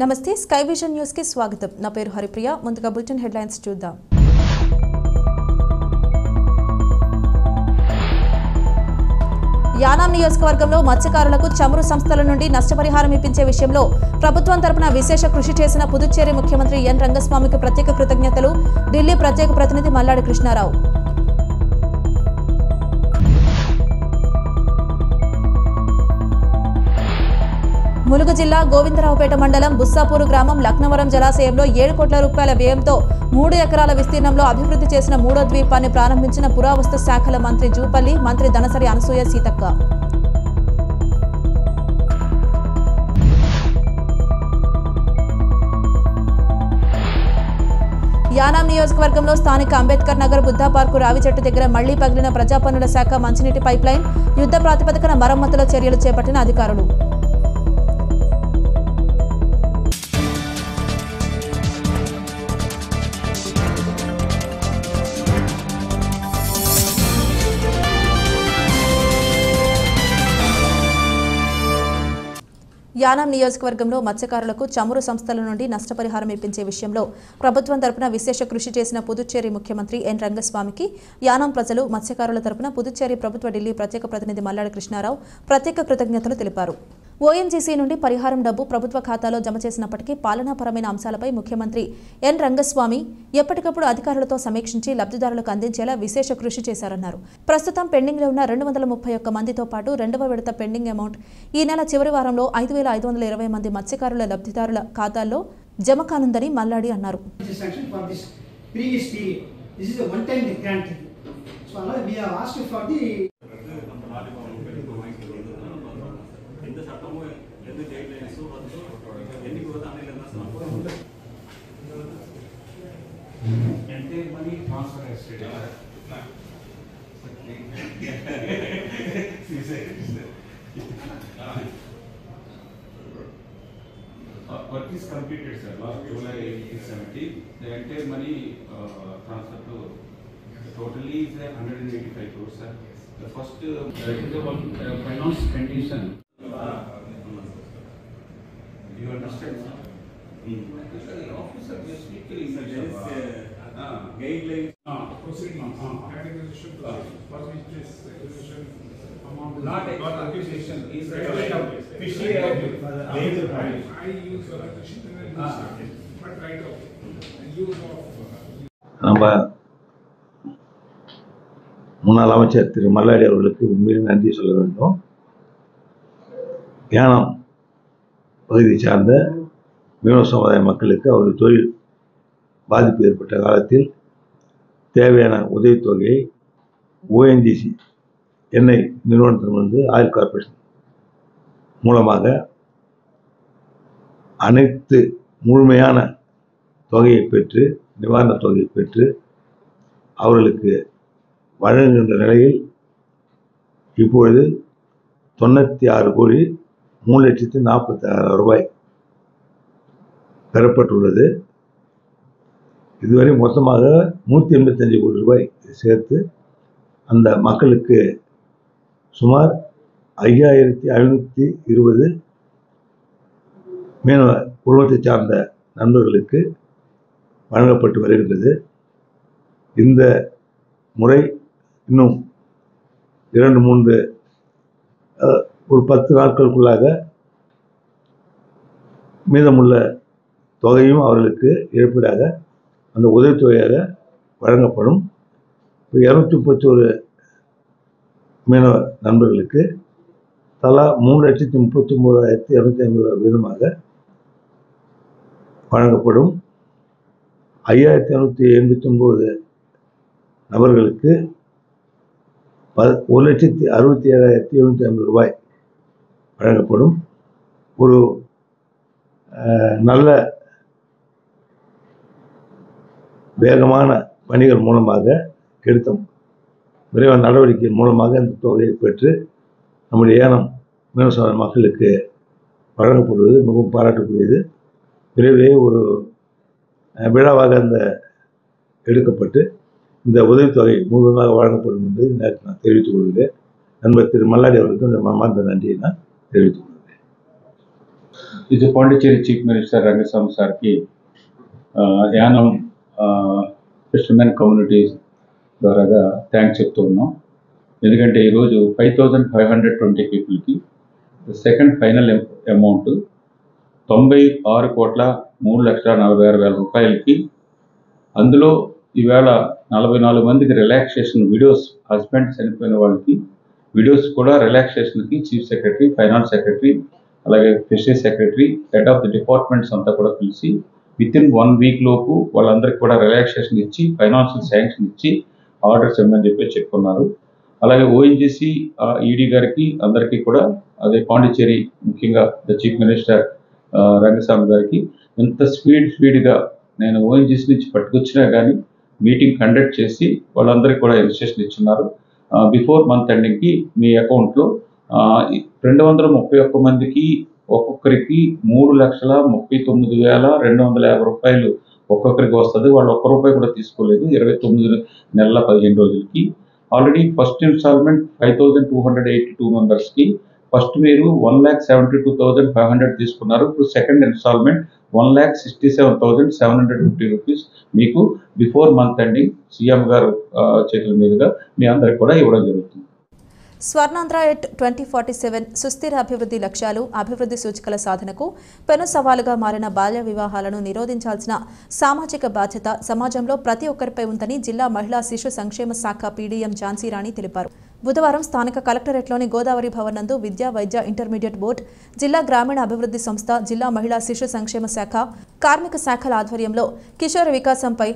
నమస్తే sky vision news కి స్వాగతం. నా పేరు హరిప్రియ. ముందుగా బులెటిన్ హెడ్లైన్స్ చూద్దాం. యానాం నియోజకవర్గంలో మత్స్యకారులకు చమురు సంస్థల నుండి నష్టపరిహారం ఇప్పించే విషయంలో ప్రభుత్వం తరపున విశేష కృషి చేసిన పుదుచ్చేరి ముఖ్యమంత్రి ఎన్ రంగస్వామికి ప్రత్యేక కృతజ్ఞతలు. ఢిల్లీ ప్రత్యేక ప్రతినిధి మల్లాడి కృష్ణారావు. ములుగు జిల్లా గోవిందరావుపేట మండలం బుస్సాపూరు గ్రామం లక్నవరం జలాశయంలో 7 కోట్ల రూపాయల వ్యయంతో 3 ఎకరాల విస్తీర్ణంలో అభివృద్ధి చేసిన 3వ ద్వీపాన్ని ప్రారంభించిన పురావస్తు శాఖల మంత్రి జూపల్లి, మంత్రి ధనసరి అనసూయ సీతక్క. యానాం నియోజకవర్గంలో స్థానిక అంబేద్కర్ నగర్ బుద్ధా పార్కు రావి చెట్టు దగ్గర మళ్లీ పగిలిన ప్రజాపన్నుల శాఖ మంచినీటి పైప్లైన్ యుద్ధ ప్రాతిపదికన మరమ్మతుల చర్యలు చేపట్టిన అధికారులు. యానాం నియోజకవర్గంలో మత్స్యకారులకు చమురు సంస్థల నుండి నష్టపరిహారం ఇప్పించే విషయంలో ప్రభుత్వం తరపున విశేష కృషి చేసిన పుదుచ్చేరి ముఖ్యమంత్రి ఎన్ రంగస్వామికి యానాం ప్రజలు, మత్స్యకారుల తరపున పుదుచ్చేరి ప్రభుత్వ ఢిల్లీ ప్రత్యేక ప్రతినిధి మల్లాడి కృష్ణారావు ప్రత్యేక కృతజ్ఞతలు తెలిపారు. ఓఎన్జీసీ నుండి పరిహారం డబ్బు ప్రభుత్వ ఖాతాలో జమ చేసినప్పటికీ పాలనాపరమైన అంశాలపై ముఖ్యమంత్రి ఎన్ రంగస్వామి ఎప్పటికప్పుడు అధికారులతో సమీక్షించి లబ్ధిదారులకు అందించేలా విశేష కృషి చేశారన్నారు. ప్రస్తుతం పెండింగ్లో ఉన్న 231 మందితో పాటు 2వ విడత పెండింగ్ అమౌంట్ ఈ నెల చివరి వారంలో 5,520 మంది మత్స్యకారుల లబ్ధిదారుల ఖాతాల్లో జమ కానుందని మల్లాడి అన్నారు. Work is completed, sir. Last July 17, the entire money transfer to totally is 185 crores, sir. The first that is the one finance condition. You understand, sir? Officer, just speaking guidelines. Proceedings. Categorization. For which this acquisition amount is Not acquisition. Is fishery. I use acquisition and I use but right of use of. நம்ம முன்னாள் அமைச்சர் திரு மல்லாடி அவர்களுக்கு உண்மையில் நன்றி சொல்ல வேண்டும். யானாம் பகுதியை சார்ந்த மீனவ சமுதாய மக்களுக்கு அவருடைய தொழில் பாதிப்பு ஏற்பட்ட காலத்தில் தேவையான உதவித்தொகையை ஓஎன்ஜிசி எண்ணெய் நிறுவனத்திலிருந்து ஆயில் கார்பரேஷன் மூலமாக அனைத்து முழுமையான தொகையை பெற்று, நிவாரணத் தொகையை பெற்று அவர்களுக்கு வழங்குகின்ற நிலையில் இப்பொழுது 96 கோடி 3,46,000 ரூபாய் பெறப்பட்டுள்ளது. இதுவரை மொத்தமாக 185 கோடி ரூபாய் சேர்த்து அந்த மக்களுக்கு சுமார் 5,520 மீனவ குடும்பத்தை சார்ந்த நண்பர்களுக்கு வழங்கப்பட்டு வருகின்றது. இந்த முறை இன்னும் 2-3 ஒரு 10 நாட்களுக்குள்ளாக மீதமுள்ள தொகையும் அவர்களுக்கு இழப்பீடாக அந்த உதவித்தொகையாக வழங்கப்படும். 231 மீனவ நண்பர்களுக்கு தலா 3,39,250 ரூபாய் வீதமாக வழங்கப்படும். 5,589 நபர்களுக்கு 1,67,750 ரூபாய் வழங்கப்படும். ஒரு நல்ல வேகமான பணிகள் மூலமாக எடுத்த விரைவான நடவடிக்கை மூலமாக இந்த தொகையை பெற்று நம்முடைய ஏனம் மீனவ சமுதாய மக்களுக்கு வழங்கப்படுவது மிகவும் பாராட்டக்கூடியது. விரைவிலே ஒரு விழாவாக அந்த எடுக்கப்பட்டு இந்த உதவித்தொகை முழுவதுமாக வழங்கப்படும் என்று நேற்று நான் தெரிவித்துக் கொள்கிறேன். நண்பர் திரு மல்லாடி அவர்களுக்கு மனமார்ந்த நன்றியை நான் தெரிவித்துக் கொள்கிறேன். ఇది పాండిచ్చేరి చీఫ్ మినిస్టర్ రంగస్వామి సార్కి యానం ఫిషర్మెన్ కమ్యూనిటీస్ ద్వారాగా థ్యాంక్స్ చెప్తూ ఉన్నాం. ఎందుకంటే ఈరోజు 5520 పీపుల్కి సెకండ్ ఫైనల్ అమౌంట్ 96,03,46,000 రూపాయలకి, అందులో ఈవేళ 44 మందికి రిలాక్సేషన్ విడోస్, హస్బెండ్ చనిపోయిన వాళ్ళకి విడోస్ కూడా రిలాక్సేషన్కి చీఫ్ సెక్రటరీ, ఫైనాన్స్ సెక్రటరీ, అలాగే fisheries secretary, head of the departments అంతా కూడా కలిసి వితిన్ 1 వీక్ లోపు వాళ్ళందరికీ కూడా రిలాక్సేషన్ ఇచ్చి ఫైనాన్షియల్ శాంక్షన్ ఇచ్చి ఆర్డర్స్ ఇవ్వమని చెప్పుకున్నారు. అలాగే ఓఎన్జీసీ ఈడీ గారికి అందరికీ కూడా, అదే పాండిచ్చేరి ముఖ్యంగా ద చీఫ్ మినిస్టర్ రంగస్వామి గారికి ఇంత స్పీడ్గా నేను ఓఎన్జీసీ నుంచి పట్టుకొచ్చినా కానీ మీటింగ్ కండక్ట్ చేసి వాళ్ళందరికీ కూడా ఇన్స్ట్రక్షన్ ఇచ్చున్నారు. బిఫోర్ మంత్ ఎండింగ్కి మీ అకౌంట్లో 231 మందికి ఒక్కొక్కరికి 3,39,250 రూపాయలు ఒక్కొక్కరికి వస్తుంది. వాళ్ళు ఒక్క రూపాయి కూడా తీసుకోలేదు 29 నెలల 15 రోజులకి. ఆల్రెడీ ఫస్ట్ ఇన్స్టాల్మెంట్ 5,282 మెంబర్స్కి ఫస్ట్ మీరు 1,72,500 తీసుకున్నారు. ఇప్పుడు సెకండ్ ఇన్స్టాల్మెంట్ 1,67,750 రూపీస్ మీకు బిఫోర్ మంత్ ఎండింగ్ సీఎం గారు చేతుల మీదుగా మీ అందరికి కూడా ఇవ్వడం జరుగుతుంది. స్వర్ణాంధ్ర ఎట్ 2047 సుస్థిర అభివృద్ధి లక్ష్యాలు, అభివృద్ధి సూచికల సాధనకు పెను సవాలుగా మారిన బాల్య వివాహాలను నిరోధించాల్సిన సామాజిక బాధ్యత సమాజంలో ప్రతి ఒక్కరిపై ఉందని జిల్లా మహిళా శిశు సంక్షేమ శాఖ పీడీఎం ఝాన్సీ రాణి తెలిపారు. బుధవారం స్థానిక కలెక్టరేట్లోని గోదావరి భవన్ నందు విద్యా, వైద్య, ఇంటర్మీడియట్ బోర్డు, జిల్లా గ్రామీణ అభివృద్ధి సంస్థ, జిల్లా మహిళా శిశు సంక్షేమ శాఖ, కార్మిక శాఖల ఆధ్వర్యంలో కిషోర వికాసంపై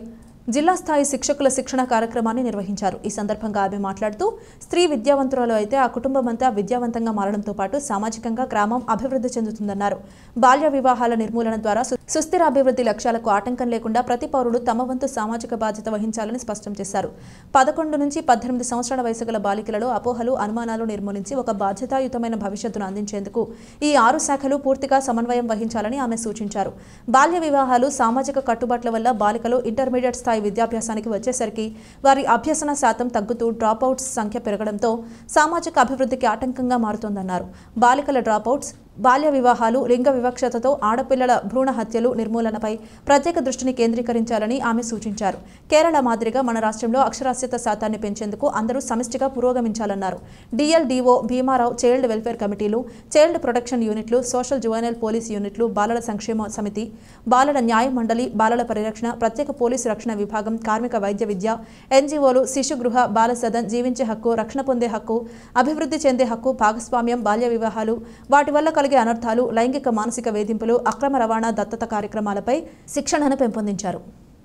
జిల్లా స్థాయి శిక్షకుల శిక్షణ కార్యక్రమాన్ని నిర్వహించారు. ఈ సందర్భంగా ఆమె మాట్లాడుతూ స్త్రీ విద్యావంతురాలు అయితే ఆ కుటుంబం అంతా విద్యావంతంగా మారడంతో పాటు సామాజికంగా గ్రామం అభివృద్ధి చెందుతుందన్నారు. బాల్య వివాహాల నిర్మూలన ద్వారా సుస్థిర అభివృద్ధి లక్ష్యాలకు ఆటంకం లేకుండా ప్రతి పౌరుడు తమ వంతు సామాజిక బాధ్యత వహించాలని స్పష్టం చేశారు. 11 నుంచి 18 సంవత్సరాల వయసు గల బాలికలలో అపోహలు, అనుమానాలు నిర్మూలించి ఒక బాధ్యతాయుతమైన భవిష్యత్తును అందించేందుకు ఈ 6 శాఖలు పూర్తిగా సమన్వయం వహించాలని ఆమె సూచించారు. బాల్య వివాహాలు, సామాజిక కట్టుబాట్ల వల్ల బాలికలు ఇంటర్మీడియట్ స్థాయి విద్యాభ్యాసానికి వచ్చేసరికి వారి అభ్యసన శాతం తగ్గుతూ డ్రాప్అవుట్స్ సంఖ్య పెరగడంతో సామాజిక అభివృద్ధికి ఆటంకంగా మారుతోందన్నారు. బాలికల డ్రాప్అవుట్స్, బాల్య వివాహాలు, లింగ వివక్షతతో ఆడపిల్లల భ్రూణ హత్యలు నిర్మూలనపై ప్రత్యేక దృష్టిని కేంద్రీకరించాలని ఆమె సూచించారు. కేరళ మాదిరిగా మన రాష్ట్రంలో అక్షరాస్యత శాతాన్ని పెంచేందుకు అందరూ సమిష్టిగా పురోగమించాలన్నారు. డిఎల్డిఓ, భీమారావు చైల్డ్ వెల్ఫేర్ కమిటీలు, చైల్డ్ ప్రొటెక్షన్ యూనిట్లు, సోషల్ జువైనల్ పోలీస్ యూనిట్లు, బాలల సంక్షేమ సమితి, బాలల న్యాయ మండలి, బాలల పరిరక్షణ, ప్రత్యేక పోలీసు రక్షణ విభాగం, కార్మిక వైద్య విద్య, ఎన్జీఓలు, శిశు గృహ, బాల సదన్, జీవించే హక్కు, రక్షణ పొందే హక్కు, అభివృద్ధి చెందే హక్కు, భాగస్వామ్యం, బాల్య వివాహాలు, వాటి వల్ల కలిగే అనర్థాలు, లైంగిక మానసిక వేధింపులు, అక్రమ రవాణా, దత్తత కార్యక్రమాలపై శిక్షణను పెంపొందించారు.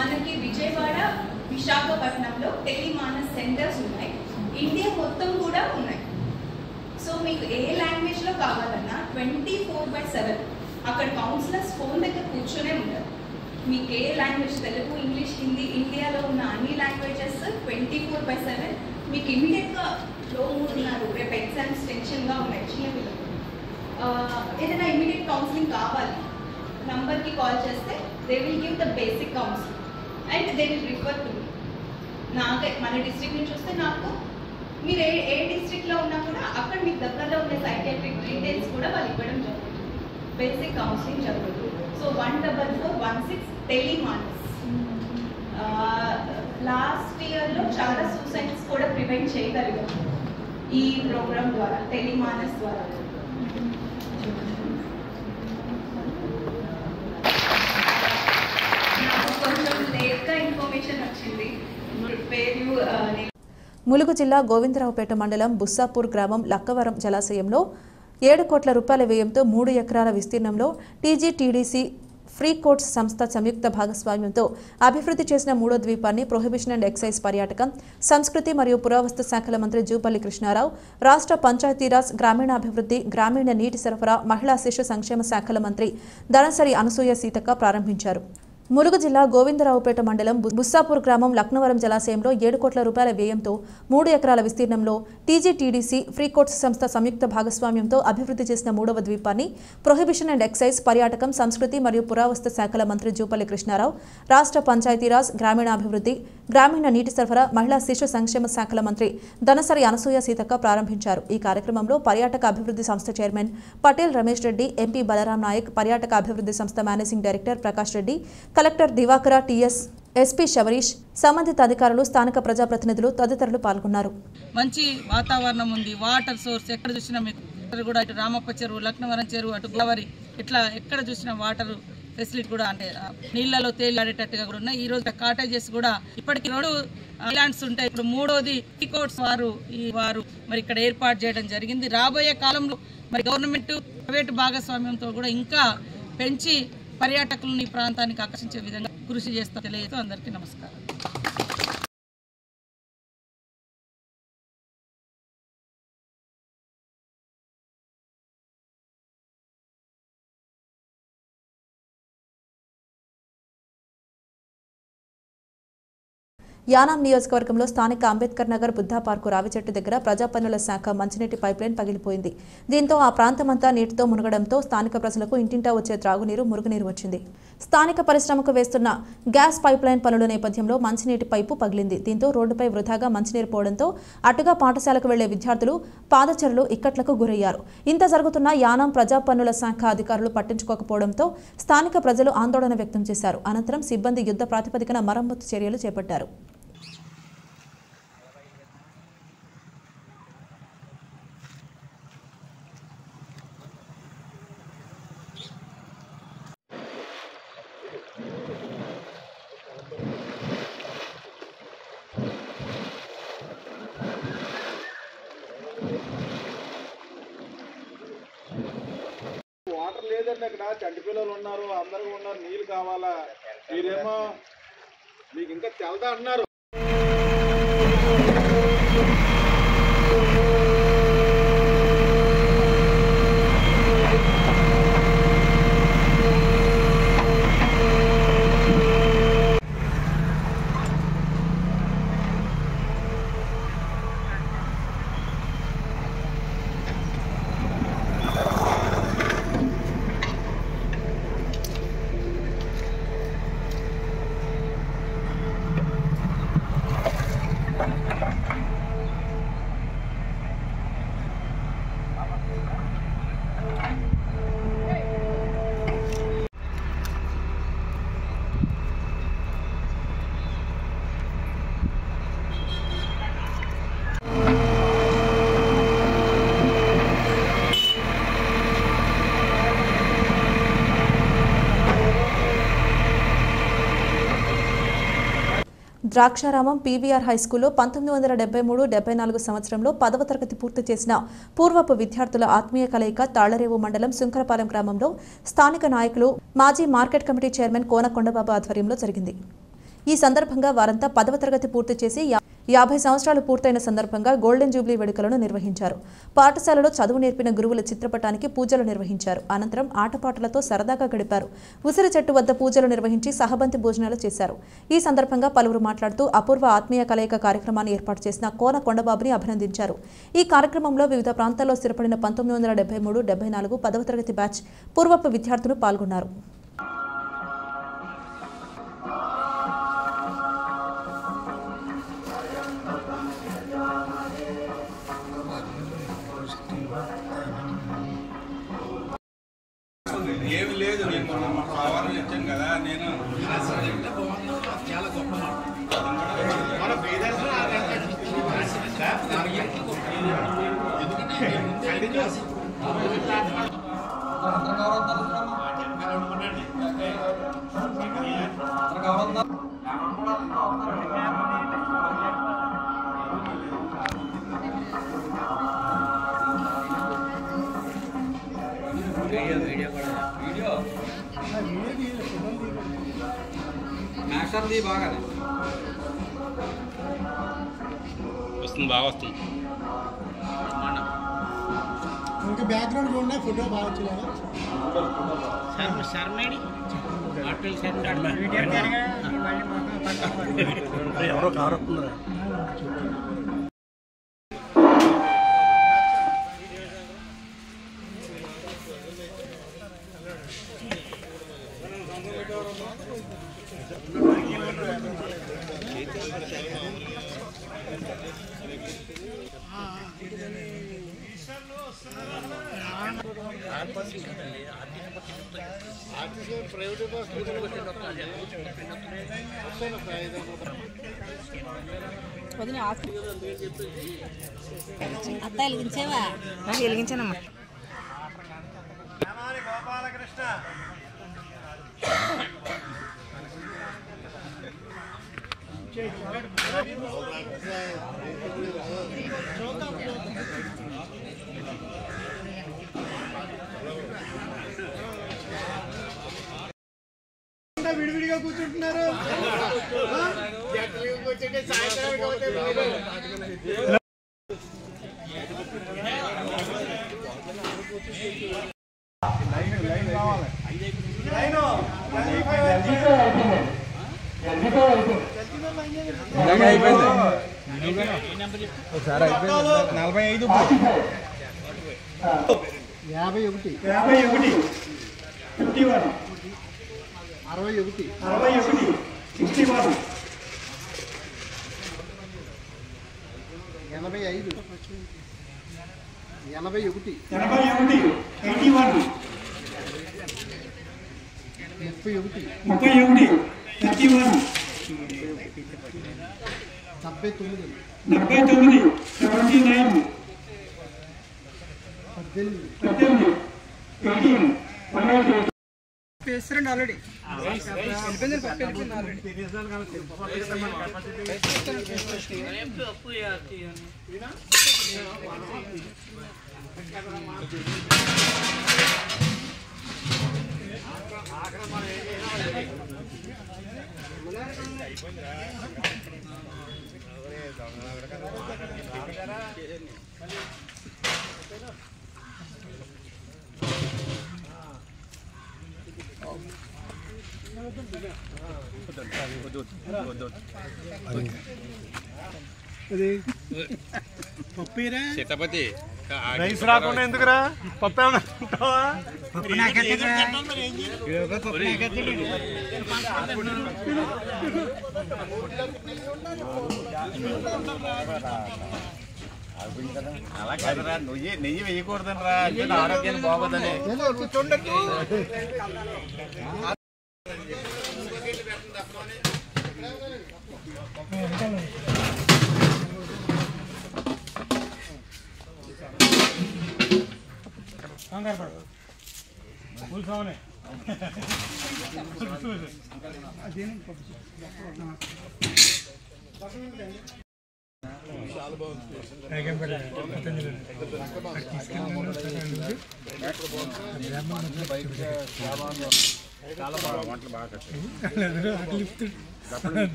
మనకి విజయవాడ, విశాఖపట్నంలో టెలిమానస్ సెంటర్స్ ఉన్నాయి. ఇండియా మొత్తం కూడా ఉన్నాయి. సో మీకు ఏ లాంగ్వేజ్ లో కావాలన్నా 24/7 అక్కడ కౌన్సిలర్స్ ఫోన్ దగ్గర కూర్చొనే ఉంటారు. మీకు ఏ లాంగ్వేజ్, తెలుగు, ఇంగ్లీష్, హిందీ, ఇండియాలో ఉన్న అన్ని లాంగ్వేజెస్ 24/7 మీకు ఇమీడియట్గా లో ఉన్నారు. రేపు ఎగ్జామ్స్ టెన్షన్గా ఉన్నాయి చిన్నపిల్లలు, ఏదైనా ఇమీడియట్ కౌన్సిలింగ్ కావాలి, నంబర్కి కాల్ చేస్తే they will give the basic counselling and they will refer to me. మన డిస్ట్రిక్ట్ నుంచి వస్తే నాకు మీరు ఏ డిస్ట్రిక్ట్లో ఉన్నా కూడా అక్కడ మీకు దగ్గరలో ఉండే సైకియాట్రిక్ డీటెయిల్స్ కూడా వాళ్ళు ఇవ్వడం జరుగుతుంది. బేసిక్ కౌన్సిలింగ్ జరుగుతుంది. సో 14416 టెలిమానస్. లాస్ట్ ఇయర్లో చాలా సూసైడ్స్ కూడా ప్రివెంట్ చేయగలిగాం ఈ ప్రోగ్రామ్ ద్వారా, టెలిమానస్ ద్వారా. కొంచెం లేట్గా ఇన్ఫర్మేషన్ వచ్చింది. ములుగు జిల్లా గోవిందరావుపేట మండలం బుస్సాపూర్ గ్రామం లక్కవరం జలాశయంలో 7 కోట్ల రూపాయల వ్యయంతో 3 ఎకరాల విస్తీర్ణంలో టీజీటీడీసీ ఫ్రీ కోర్ట్స్ సంస్థ సంయుక్త భాగస్వామ్యంతో అభివృద్ధి చేసిన 3వ ద్వీపాన్ని ప్రొహిబిషన్ అండ్ ఎక్సైజ్, పర్యాటకం, సంస్కృతి మరియు పురావస్తు శాఖల మంత్రి జూపల్లి కృష్ణారావు, రాష్ట్ర పంచాయతీరాజ్, గ్రామీణాభివృద్ధి, గ్రామీణ నీటి సరఫరా, మహిళా శిశు సంక్షేమ శాఖల మంత్రి దనసరి అనసూయ సీతక్క ప్రారంభించారు. ములుగు జిల్లా గోవిందరావుపేట మండలం బుస్సాపూర్ గ్రామం లక్నవరం జలాశయంలో 7 కోట్ల రూపాయల వ్యయంతో 3 ఎకరాల విస్తీర్ణంలో టీజీటీడీసీ ఫ్రీకోట్స్ సంస్థ సంయుక్త భాగస్వామ్యంతో అభివృద్ధి చేసిన 3వ ద్వీపాన్ని ప్రొహిబిషన్ అండ్ ఎక్సైజ్, పర్యాటకం, సంస్కృతి మరియు పురావస్తు శాఖల మంత్రి జూపల్లి కృష్ణారావు, రాష్ట్ర పంచాయతీరాజ్, గ్రామీణాభివృద్ధి, గ్రామీణ నీటి సరఫరా, మహిళా శిశు సంక్షేమ శాఖల మంత్రి దనసరి అనసూయ సీతక్క ప్రారంభించారు. ఈ కార్యక్రమంలో పర్యాటక అభివృద్ధి సంస్థ చైర్మన్ పటేల్ రమేష్ రెడ్డి, ఎంపీ బలరాం నాయక్, పర్యాటక అభివృద్ధి సంస్థ managing director Prakash Reddy, collector Divakara TS, SP Sabarish, సంబంధిత అధికారులు, స్థానిక ప్రజాప్రతినిధులు తదితరులు పాల్గొన్నారు. మంచి వాతావరణం ఉంది, వాటర్ సోర్స్ ఎక్కడ చూసినా మీకు కూడా ఇటు రామప్ప చెరువు, లక్నవరం చెరువు, అటు గోదావరి, ఇట్లా ఎక్కడ చూసినా వాటర్ ఫెసిలిటీ కూడా అంటే నీళ్లలో తేలియాడేటట్టుగా కూడా ఉన్నాయి. ఈ రోజు కాటేజెస్ కూడా ఇప్పటికి 2 ఐలాండ్స్ ఉంటాయి. ఇప్పుడు 3వది ఫ్రీకోట్స్ వారు మరి ఇక్కడ ఏర్పాటు చేయడం జరిగింది. రాబోయే కాలంలో మరి గవర్నమెంట్ ప్రైవేటు భాగస్వామ్యంతో కూడా ఇంకా పెంచి పర్యాటకులను ఈ ప్రాంతానికి ఆకర్షించే విధంగా కృషి చేస్తూ తెలియజేస్తూ అందరికీ నమస్కారం. యానాం నియోజకవర్గంలో స్థానిక అంబేద్కర్ నగర్ బుద్ధా పార్కు రావి చెట్టు దగ్గర ప్రజా పన్నుల శాఖ మంచినీటి పైప్లైన్ పగిలిపోయింది. దీంతో ఆ ప్రాంతమంతా నీటితో మునగడంతో స్థానిక ప్రజలకు ఇంటింటా వచ్చే త్రాగునీరు, మురుగునీరు వచ్చింది. స్థానిక పరిశ్రమకు వేస్తున్న గ్యాస్ పైప్లైన్ పనుల నేపథ్యంలో మంచినీటి పైపు పగిలింది. దీంతో రోడ్డుపై వృధాగా మంచినీరు పోవడంతో అటుగా పాఠశాలకు వెళ్లే విద్యార్థులు, పాదచారులు ఇక్కట్లకు గురయ్యారు. ఇంత జరుగుతున్న యానాం ప్రజా పన్నుల శాఖ అధికారులు పట్టించుకోకపోవడంతో స్థానిక ప్రజలు ఆందోళన వ్యక్తం చేశారు. అనంతరం సిబ్బంది యుద్ధ ప్రాతిపదికన మరమ్మతు చర్యలు చేపట్టారు. వాటర్ లేదండి, అక్కడ చంటి పిల్లలు ఉన్నారు, అందరూ ఉన్నారు, నీళ్ళు కావాలా, మీరేమో మీకు ఇంకా తెలదా అన్నారు. ద్రాక్షారామం పీవీఆర్ హైస్కూల్లో 1973-74 సంవత్సరంలో 10వ తరగతి పూర్తి చేసిన పూర్వపు విద్యార్థుల ఆత్మీయ కలయిక తాళ్లరేవు మండలం సుంకరపాలెం గ్రామంలో స్థానిక నాయకులు, మాజీ మార్కెట్ కమిటీ చైర్మన్ కోన కొండబాబు ఆధ్వర్యంలో జరిగింది. ఈ సందర్భంగా వారంతా 10వ తరగతి పూర్తి చేసి 50 సంవత్సరాలు పూర్తయిన సందర్భంగా గోల్డెన్ జూబ్లీ వేడుకలను నిర్వహించారు. పాఠశాలలో చదువు నేర్పిన గురువుల చిత్రపటానికి పూజలు నిర్వహించారు. అనంతరం ఆటపాటలతో సరదాగా గడిపారు. ఉసిరి చెట్టు వద్ద పూజలు నిర్వహించి సహబంతి భోజనాలు చేశారు. ఈ సందర్భంగా పలువురు మాట్లాడుతూ అపూర్వ ఆత్మీయ కలయిక కార్యక్రమాన్ని ఏర్పాటు చేసిన కోన కొండబాబుని అభినందించారు. ఈ కార్యక్రమంలో వివిధ ప్రాంతాల్లో స్థిరపడిన 1973-74 10వ తరగతి బ్యాచ్ పూర్వపు విద్యార్థులు పాల్గొన్నారు. ఏమి లేదు, నేను మన సవాలు ఇచ్చాను కదా, నేను చాలా గొప్ప మన మ్యాక్సర్ది బాగా వస్తుంది, బాగా వస్తుంది. ఇంకా బ్యాక్గ్రౌండ్ చూడండి, ఫోటో బాగా వచ్చిందా? శర్మేడి ఎవరో కారు వస్తుందా? అత్త వెలిగించేవా? వెలిగించానమ్మా. గోపాలకృష్ణ విడివిడిగా కూర్చుంటున్నారు. ఒకసారి అయిపోయింది. 45 51 51 51 61 61 61 85 81 81 81 31 31 79 79 పేసరండి ఆల్రెడీ సీతాపతి రైస్ రాకుండా ఎందుకురా? పప్పు ఏమన్నా ఉంటావా? అలా కాదురా, నెయ్యి వేయకూడదనరా, ఆరోగ్యాన్ని బాగోదని.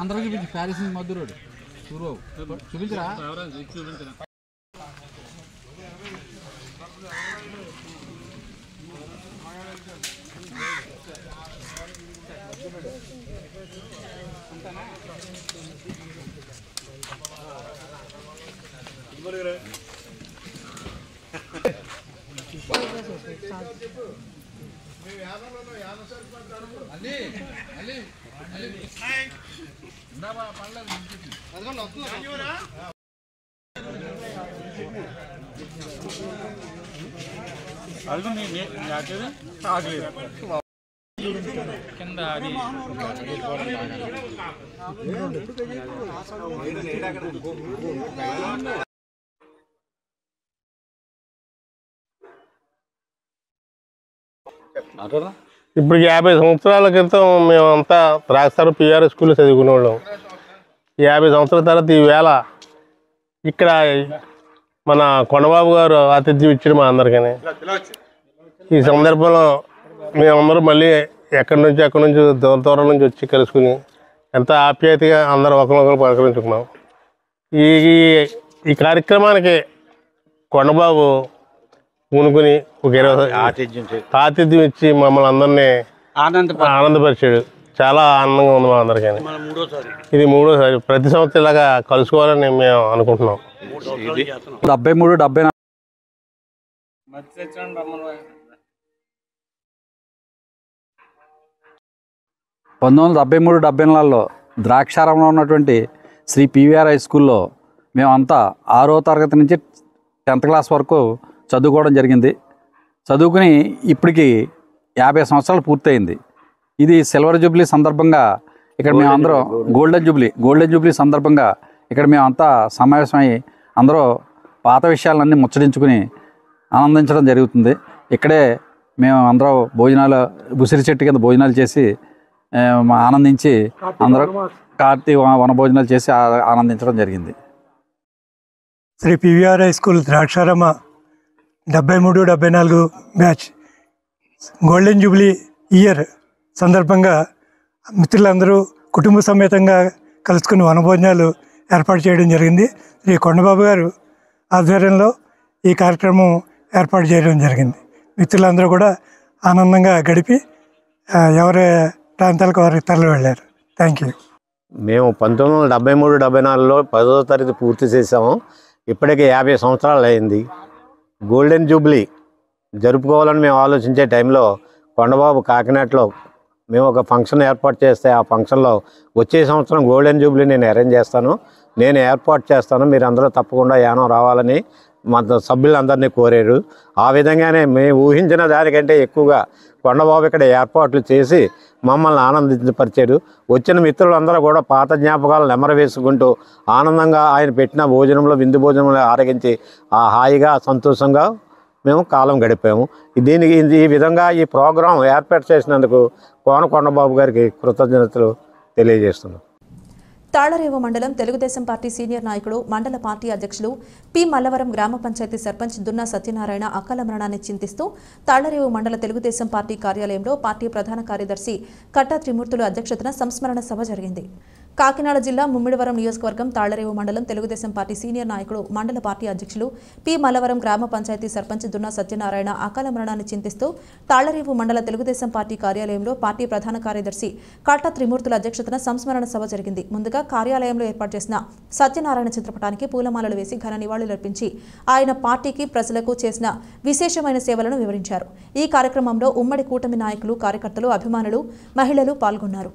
అందరూ చూపించు. ప్యారిస్ మధ్య రోడ్ చూపించరా? కింద అది ఇప్పుడు 50 సంవత్సరాల క్రితం మేమంతా ద్రాక్షారం పిఆర్ఎస్ స్కూల్లో చదువుకునేవాళ్ళం. 50 సంవత్సరాల తర్వాత ఈవేళ ఇక్కడ మన కొండబాబు గారు ఆతిథ్యం ఇచ్చారు మా అందరికీ. ఈ సందర్భంలో మేమందరం మళ్ళీ ఎక్కడి నుంచి దూరం నుంచి వచ్చి కలుసుకుని ఎంత ఆప్యాయతగా అందరూ ఒకరినొకరు పలకరించుకున్నాం. ఈ ఈ కార్యక్రమానికి కొండబాబు పూనుకుని ఒక 20 ఆతిథ్యం ఇచ్చి మమ్మల్ని అందరినీ ఆనందపరిచాడు. చాలా ఆనందంగా ఉంది మా అందరికీ. ఇది 3వ సారి. ప్రతి సంవత్సరం ఇలాగా కలుసుకోవాలని మేము అనుకుంటున్నాం. 73, 1973-74లో ద్రాక్షారంలో ఉన్నటువంటి శ్రీ పివిఆర్ హై స్కూల్లో మేమంతా 6వ తరగతి నుంచి 10th క్లాస్ వరకు చదువుకోవడం జరిగింది. చదువుకుని ఇప్పటికి 50 సంవత్సరాలు పూర్తయింది. ఇది సిల్వర్ జూబ్లీ సందర్భంగా ఇక్కడ మేమందరం గోల్డెన్ జూబ్లీ సందర్భంగా ఇక్కడ మేమంతా సమావేశమై అందరూ పాత విషయాలన్నీ ముచ్చరించుకుని ఆనందించడం జరుగుతుంది. ఇక్కడే మేము అందరూ భోజనాలు ఉసిరి చెట్టు కింద భోజనాలు చేసి ఆనందించి అందరూ కార్తీక వనభోజనాలు చేసి ఆనందించడం జరిగింది. Shri PVR high school Draksharama 73-74 batch golden jubilee year సందర్భంగా మిత్రులందరూ కుటుంబ సమేతంగా కలుసుకుని వనభోజనాలు ఏర్పాటు చేయడం జరిగింది. శ్రీ కొండబాబు గారు ఆధ్వర్యంలో ఈ కార్యక్రమం ఏర్పాటు చేయడం జరిగింది. మిత్రులందరూ కూడా ఆనందంగా గడిపి ఎవరి ప్రాంతాలకు వారి తరలి వెళ్ళారు. Thank you. మేము 1973-74లో 10వ తరగతి పూర్తి చేసాము. ఇప్పటికే 50 సంవత్సరాలు అయింది. గోల్డెన్ జూబ్లీ జరుపుకోవాలని మేము ఆలోచించే టైంలో కొండబాబు కాకినాడలో మేము ఒక ఫంక్షన్ ఏర్పాటు చేస్తే ఆ ఫంక్షన్లో వచ్చే సంవత్సరం గోల్డెన్ జూబ్లీ నేను అరేంజ్ చేస్తాను, నేను ఏర్పాటు చేస్తాను, మీరు అందరూ తప్పకుండా యానం రావాలని మా సభ్యులందరినీ కోరారు. ఆ విధంగానే మేము ఊహించిన దానికంటే ఎక్కువగా కొండబాబు ఇక్కడ ఏర్పాట్లు చేసి మమ్మల్ని ఆనందించపరిచారు. వచ్చిన మిత్రులందరూ కూడా పాత జ్ఞాపకాలు నెమరు వేసుకుంటూ ఆనందంగా ఆయన పెట్టిన భోజనంలో విందు భోజనంలో ఆరగించి ఆ హాయిగా సంతోషంగా మేము కాలం గడిపాము. దీనికి ఈ విధంగా ఈ ప్రోగ్రాం ఏర్పాటు చేసినందుకు కొండబాబు గారికి కృతజ్ఞతలు తెలియజేస్తున్నాం. తాళరేవు మండలం తెలుగుదేశం పార్టీ సీనియర్ నాయకుడు మండల పార్టీ అధ్యక్షులు పి మల్లవరం గ్రామ పంచాయతీ సర్పంచ్ దున్నా సత్యనారాయణ అకాల మరణాన్ని చింతిస్తూ తాళరేవు మండల తెలుగుదేశం పార్టీ కార్యాలయంలో పార్టీ ప్రధాన కార్యదర్శి కట్టా త్రిమూర్తులు అధ్యక్షతన సంస్మరణ సభ జరిగింది. కాకినాడ జిల్లా ముమ్మిడివరం నియోజకవర్గం తాళరేవు మండలం తెలుగుదేశం పార్టీ సీనియర్ నాయకుడు మండల పార్టీ అధ్యక్షులు పి మల్లవరం గ్రామ పంచాయతీ సర్పంచ్ దున్నా సత్యనారాయణ అకాల మరణాన్ని చింతిస్తూ తాళరేవు మండల తెలుగుదేశం పార్టీ కార్యాలయంలో పార్టీ ప్రధాన కార్యదర్శి కట్టా త్రిమూర్తుల అధ్యక్షతన సంస్మరణ సభ జరిగింది. ముందుగా కార్యాలయంలో ఏర్పాటు చేసిన సత్యనారాయణ చిత్రపటానికి పూలమాలలు వేసి ఘన నివాళులర్పించి ఆయన పార్టీకి ప్రజలకు చేసిన విశేషమైన సేవలను వివరించారు. ఈ కార్యక్రమంలో ఉమ్మడి కూటమి నాయకులు, కార్యకర్తలు, అభిమానులు, మహిళలు పాల్గొన్నారు.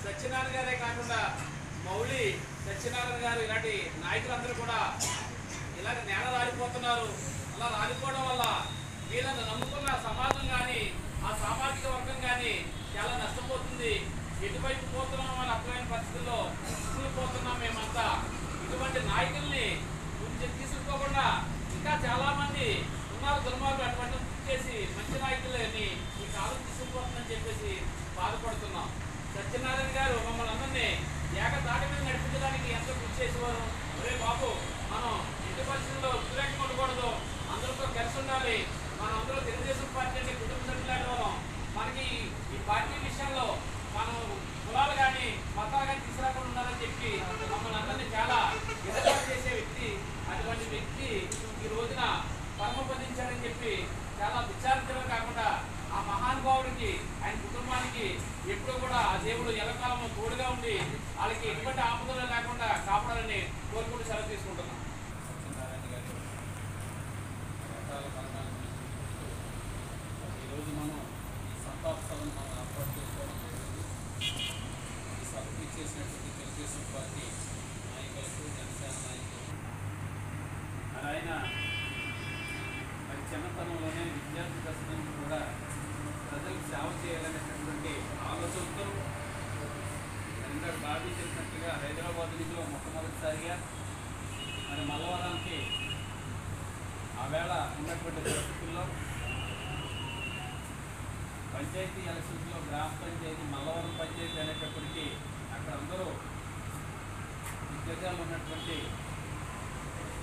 సత్యనారాయణ గారే కాకుండా మౌలి సత్యనారాయణ గారు ఇలాంటి నాయకులందరూ కూడా ఇలాగ నేల రాలిపోతున్నారు. అలా రాలిపోవడం వల్ల వీళ్ళని నమ్ముకున్న సమాజం కానీ ఆ సామాజిక వర్గం కానీ చాలా నష్టపోతుంది. ఎటువైపు పోతున్నాం అని అర్థమైన పరిస్థితుల్లో పోతున్నాం. మేమంతా ఇటువంటి నాయకుల్ని తీసుకోకుండా ఇంకా చాలా మంది ఉన్నారు దుర్మార్గులు, అటువంటి చేసి మంచి నాయకులని ఈ కాలం తీసుకుపోతుందని చెప్పేసి బాధపడుతున్నాం. సత్యనారాయణ గారు మమ్మల్ని అందరినీ ఏకతాటి మీద నడిపించడానికి ఎంతో కృషి చేసేవారు. ఒరే బాబు, మనం ఎట్టి పరిస్థితుల్లో ఉద్రేకం ఉండకూడదు, అందరితో కలిసి ఉండాలి, మనం అందరూ తెలుగుదేశం పార్టీ అంటే కుటుంబ సభ్యులాంటి వాళ్ళం, మనకి ఈ పార్టీ విషయంలో మనం కులాలు కానీ మతాలు కానీ తీసుకురాకుండా ఉండాలని చెప్పి మమ్మల్ని అందరినీ చాలా విధంగా చేసే వ్యక్తి. అటువంటి వ్యక్తి ఈ రోజున పరమపదించారని చెప్పి చాలా విచారించడం కాకుండా ఆ మహానుభావుడికి, ఆయన కుటుంబానికి ఎప్పుడూ కూడా ఆ దేవుడు ఎల్లకాలంలో తోడుగా ఉండి వాళ్ళకి ఎటువంటి ఆపదలు లేకుండా కాపాడాలని కోరుకుంటూ సెలవు తీసుకుంటున్నాం. ఈరోజు మనం ఈ సంతాప సభను మనం ఏర్పాటు చేసుకోవడం జరిగింది. ఈ సభకు ఇచ్చేసినటువంటి తెలుగుదేశం పార్టీ నాయకులకు, జనసేన నాయకులు, ఆయన మరి చిన్నతనంలోనే విద్యార్థి దశ నుంచి కూడా ప్రజలకు సేవ చేయాలనేటటువంటి ఆలోచనతో ఇందాక బాబీ చెప్పినట్టుగా హైదరాబాద్ నుంచి మొట్టమొదటిసారిగా మరి మల్లవరానికి ఆవేళ ఉన్నటువంటి పరిస్థితుల్లో పంచాయతీ ఎలక్షన్స్లో గ్రామ పంచాయతీ మల్లవరం పంచాయతీ అనేటప్పటికీ అక్కడ అందరూ దిగ్గజాలు ఉన్నటువంటి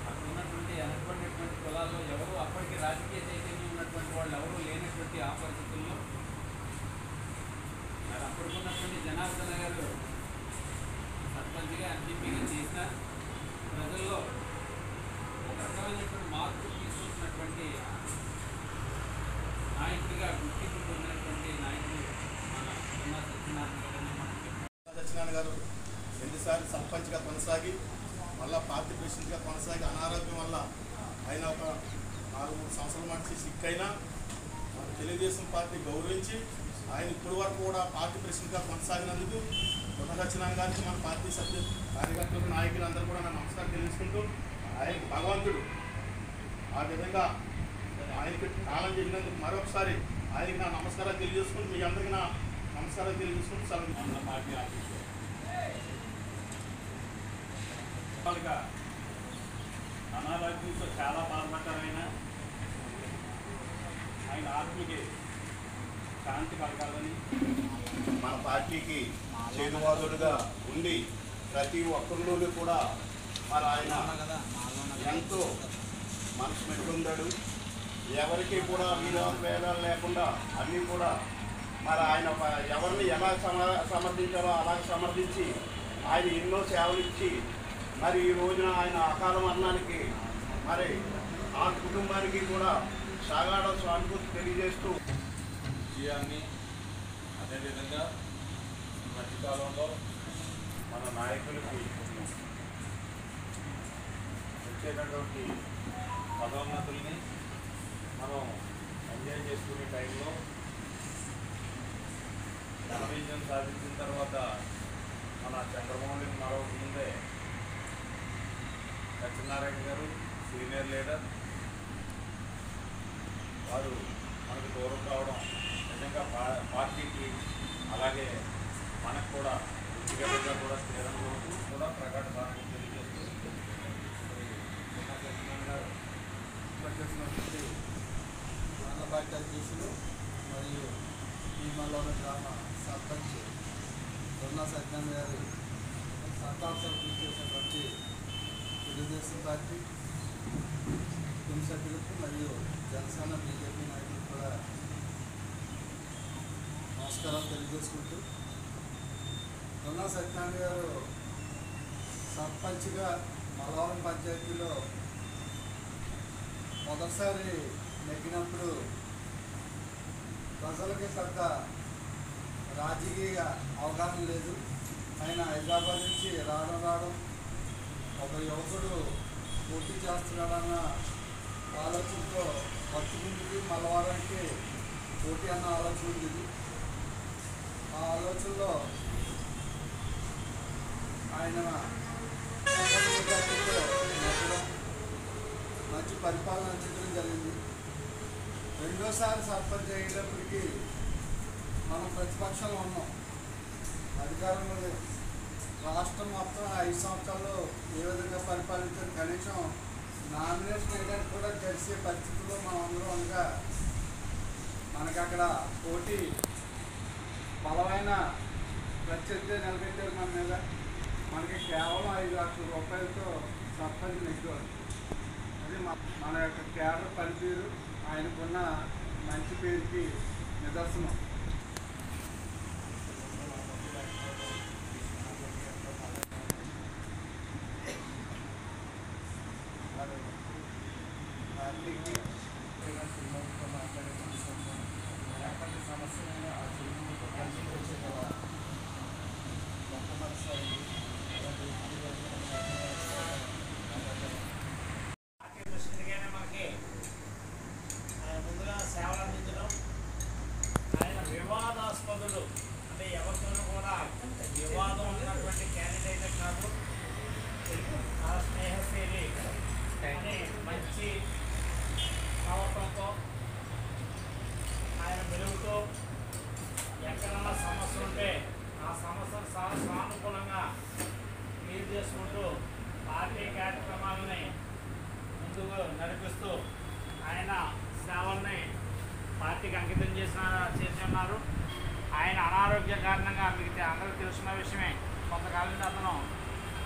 అక్కడ ఉన్నటువంటి వెనకబడినటువంటి కులాల్లో ఎవరు అప్పటికి రాజకీయ చైతన్యం ఉన్నటువంటి వాళ్ళు ఎవరూ లేనటువంటి ఆ పరిస్థితుల్లో మరి అప్పటికున్నటువంటి జనార్దన గారు సర్పంచ్గా ఎంపీగా చేసిన ప్రజల్లో ఒక రకమైనటువంటి మార్పు తీసుకొచ్చినటువంటి నాయకుడిగా గుర్తింపు పొందినటువంటి నాయకుడు మన ఉన్న సత్యనారాయణ గారు రెండుసార్లు సర్పంచ్గా కొనసాగి మళ్ళీ పార్టీ ప్రెసిడెంట్గా కొనసాగి అనారోగ్యం వల్ల ఆయన ఒక 4-3 సంవత్సరాల మనిషి సిక్ అయినా మన తెలుగుదేశం పార్టీ గౌరవించి ఆయన ఇప్పటి వరకు కూడా పార్టీ ప్రెసిడెంట్గా కొనసాగినందుకు సత్యనారాయణ గారికి మన పార్టీ సభ్యులు కార్యకర్తలు నాయకులు అందరూ కూడా నా నమస్కారం తెలుసుకుంటూ ఆయనకి భగవంతుడు ఆ విధంగా ఆయనకి కాలం చేసినందుకు మరొకసారి ఆయనకి నా నమస్కారాలు తెలియజేసుకుంటూ మీ అందరికీ నా నమస్కారాలు తెలియజేసుకుంటూ సెలవు పార్టీ ఆఫీస్ అనారోగ్యంతో చాలా బాధపడ్డారైన ఆయన ఆత్మకి శాంతి కలగాలని మన పార్టీకి చేదువాదుడుగా ఉండి ప్రతి ఒక్కరిలోనూ కూడా మరి ఆయన ఎంతో మనసు పెట్టుకుంటాడు. ఎవరికి కూడా వేదాలు లేకుండా అన్నీ కూడా మరి ఆయన ఎవరిని ఎలా సమర్థించాలో అలాగే సమర్థించి ఆయన ఎన్నో సేవలు ఇచ్చి మరి ఈ రోజున ఆయన అకాల మరణానికి మరి ఆ కుటుంబానికి కూడా సాగాఢ సానుభూతి తెలియజేస్తూ విజయాన్ని అదేవిధంగా ఈ మధ్యకాలంలో మన నాయకులకి వచ్చేటటువంటి పదోన్నతుల్ని మనం ఎంజాయ్ చేసుకునే టైంలో ఘన విజయం సాధించిన తర్వాత మన చంద్రమోహన్ మరో ముందే సత్యనారాయణ గారు సీనియర్ లీడర్ వారు మనకు దూరం కావడం నిజంగా పార్టీకి అలాగే మనకు కూడా వ్యక్తిగతంగా కూడా స్థిరంగా కూడా ప్రకాశ సాధన తెలియజేస్తూ సత్యనారాయణ గారు వచ్చేసినటువంటి మన పార్టీ అధ్యక్షులు మరియు భీమలోని గ్రామ సర్పంచ్ దొన్నా సత్యనారాయణ గారి సంతాపం చేసినటువంటి తెలుగుదేశం పార్టీ కుటుంబ సభ్యులకు మరియు జనసేన బీజేపీ నాయకులకు కూడా నమస్కారాలు తెలియజేసుకుంటూ దొన్నా సత్యనారాయణ గారు సర్పంచ్గా మల్లవరం పంచాయతీలో మొదటిసారి నెగ్గినప్పుడు ప్రజలకి పెద్ద రాజకీయ అవగాహన లేదు. ఆయన హైదరాబాద్ నుంచి రావడం ఒక యువకుడు పోటీ చేస్తున్నాడన్న ఆలోచనతో పట్టుకుంటుంది మల్లవరానికి పోటీ అన్న ఆలోచన ఉంది. ఆ ఆలోచనలో ఆయన మంచి పరిపాలన అందించడం జరిగింది. రెండోసారి సర్పంచ్ అయ్యేటప్పటికీ మనం ప్రతిపక్షంలో ఉన్నాం, అధికారంలో లేదు. రాష్ట్రం మొత్తం 5 సంవత్సరాల్లో ఏ విధంగా పరిపాలించారు, కనీసం నామినేషన్ వేయడానికి కూడా తెలిసే పరిస్థితుల్లో మనం అందరం ఉండగా మనకి అక్కడ పోటీ బలమైన ప్రత్యర్థి నిలబెట్టారు మన మీద. మనకి కేవలం 5 లక్షల రూపాయలతో సర్పంచ్ నెగ్గారు. అది మన యొక్క కేడర్ పనితీరు, ఆయనకున్న మంచి పేరుకి నిదర్శనం. పార్టీకి మాట్లాడే ఎప్పటి సమస్యలను ఆ చెరువుకు కలిసి వచ్చే కదా మొట్టమొదటిసారి మనకి ముందుగా సేవలు అందించడం, ఆయన వివాదాస్పదులు అంటే ఎవరితోనూ కూడా వివాదం ఉన్నటువంటి క్యాండిడేట్ కాదు, ఆ స్నేహశీలి అని మంచి ప్రవర్తనతో ఆయన వెలుగుతో ఎక్కడన్నా సమస్య ఉంటే ఆ సమస్యను సానుభూతి నడిపిస్తూ ఆయన సేవల్ని పార్టీకి అంకితం చేసి ఉన్నారు. ఆయన అనారోగ్య కారణంగా మీకు అందరికీ తెలుసున్న విషయమే. కొంతకాలం నుంచి అతను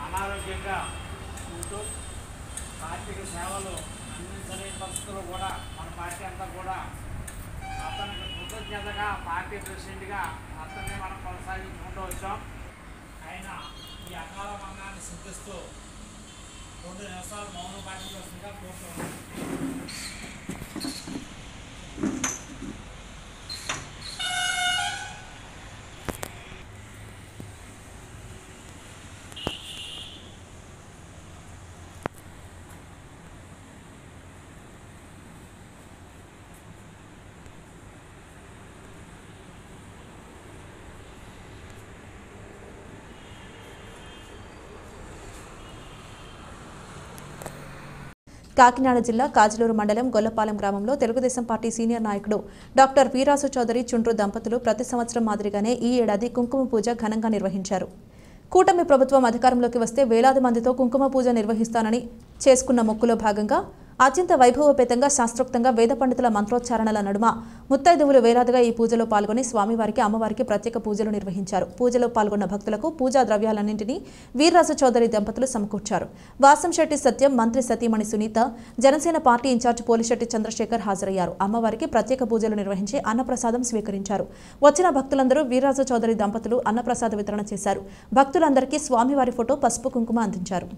అనారోగ్యంగా ఉంటూ పార్టీకి సేవలు అందించలేని పరిస్థితుల్లో కూడా మన పార్టీ అంతా కూడా అతనికి కృతజ్ఞతగా పార్టీ ప్రెసిడెంట్గా అతన్ని మనం కొనసాగించుకుంటూ వచ్చాం. ఆయన ఈ అకాల మరణాన్ని సిద్ధిస్తూ 2 నిమిషాలు మౌనం పాటించాల్సిందిగా కోరుతున్నాం. కాకినాడ జిల్లా కాజలూరు మండలం గొల్లపాలెం గ్రామంలో తెలుగుదేశం పార్టీ సీనియర్ నాయకుడు డాక్టర్ వీరాసు చౌదరి చుండ్రు దంపతులు ప్రతి సంవత్సరం మాదిరిగానే ఈ ఏడాది కుంకుమ పూజ ఘనంగా నిర్వహించారు. కూటమి ప్రభుత్వం అధికారంలోకి వస్తే వేలాది మందితో కుంకుమ పూజ నిర్వహిస్తానని చేసుకున్న మొక్కులో భాగంగా అత్యంత వైభవపేతంగా శాస్త్రోక్తంగా వేద పండితుల మంత్రోచ్చారణల నడుమ ముత్తైదువులు వేలాదిగా ఈ పూజలో పాల్గొని స్వామివారికి అమ్మవారికి ప్రత్యేక పూజలు నిర్వహించారు. పూజలో పాల్గొన్న భక్తులకు పూజా ద్రవ్యాలన్నింటినీ వీర్రాజు చౌదరి దంపతులు సమకూర్చారు. వాసంశెట్టి సత్యం, మంత్రి సతీమణి సునీత, జనసేన పార్టీ ఇన్ఛార్జ్ పోలిశెట్టి చంద్రశేఖర్ హాజరయ్యారు. అమ్మవారికి ప్రత్యేక పూజలు నిర్వహించి అన్నప్రసాదం స్వీకరించారు. వచ్చిన భక్తులందరూ వీర్రాజు చౌదరి దంపతులు అన్నప్రసాద వితరణ చేశారు. భక్తులందరికీ స్వామివారి ఫోటో, పసుపు కుంకుమ అందించారు.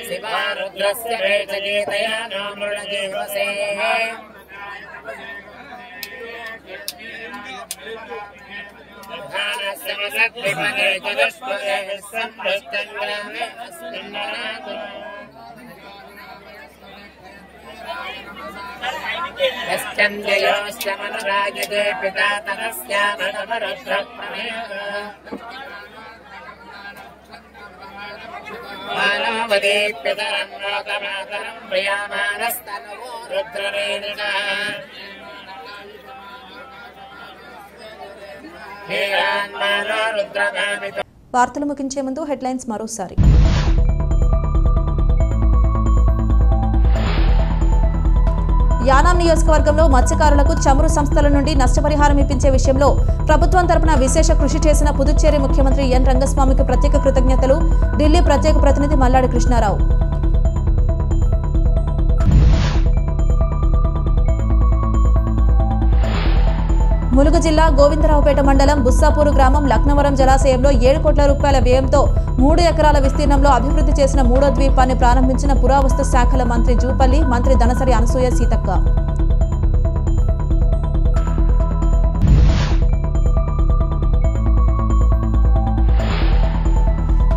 शिवारुद्रस्य वेदगीतया नो मृडजीवसे भारस्य वसद्विपदे चतुष्पदे सम्पृष्टं ग्रामे अस्मिन् नातो यश्चन्द्रयोश्च मनराजते पिता तनस्यामनवरुद्रप्रमेयः मानवदेप्यतरं लोकमातरं प्रियामानस्तनवो रुद्रवेदिनः हेरान्मानो रुद्रगामितो వార్తలు ముగించే ముందు హెడ్లైన్స్ మరోసారి. యానాం నియోజకవర్గంలో మత్స్యకారులకు చమురు సంస్థల నుండి నష్టపరిహారం ఇప్పించే విషయంలో ప్రభుత్వం తరపున విశేష కృషి చేసిన పుదుచ్చేరి ముఖ్యమంత్రి ఎన్ రంగస్వామికి ప్రత్యేక కృతజ్ఞతలు. ఢిల్లీ ప్రత్యేక ప్రతినిధి మల్లాడి కృష్ణారావు. ములుగు జిల్లా గోవిందరావుపేట మండలం బుస్సాపూరు గ్రామం లక్నవరం జలాశయంలో 7 కోట్ల రూపాయల వ్యయంతో 3 ఎకరాల విస్తీర్ణంలో అభివృద్ధి చేసిన 3వ ద్వీపాన్ని ప్రారంభించిన పురావస్తు శాఖల మంత్రి జూపల్లి, మంత్రి దనసరి అనసూయ సీతక్క.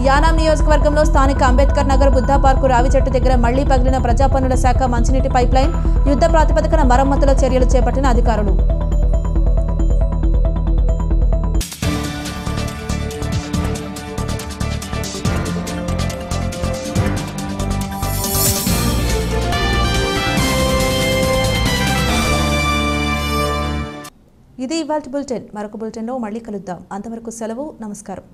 యానాం నియోజకవర్గంలో స్థానిక అంబేద్కర్ నగర్ బుద్ధా పార్కు రావి చెట్టు దగ్గర మళ్లీ పగిలిన ప్రజాపన్నుల శాఖ మంచినీటి పైప్లైన్ యుద్ధ ప్రాతిపదికన మరమ్మతుల చర్యలు చేపట్టిన అధికారులు. ఇది ఇవాల్టి బులెటిన్. మరొక బులెటిన్లో మళ్ళీ కలుద్దాం. అంతవరకు సెలవు. నమస్కారం.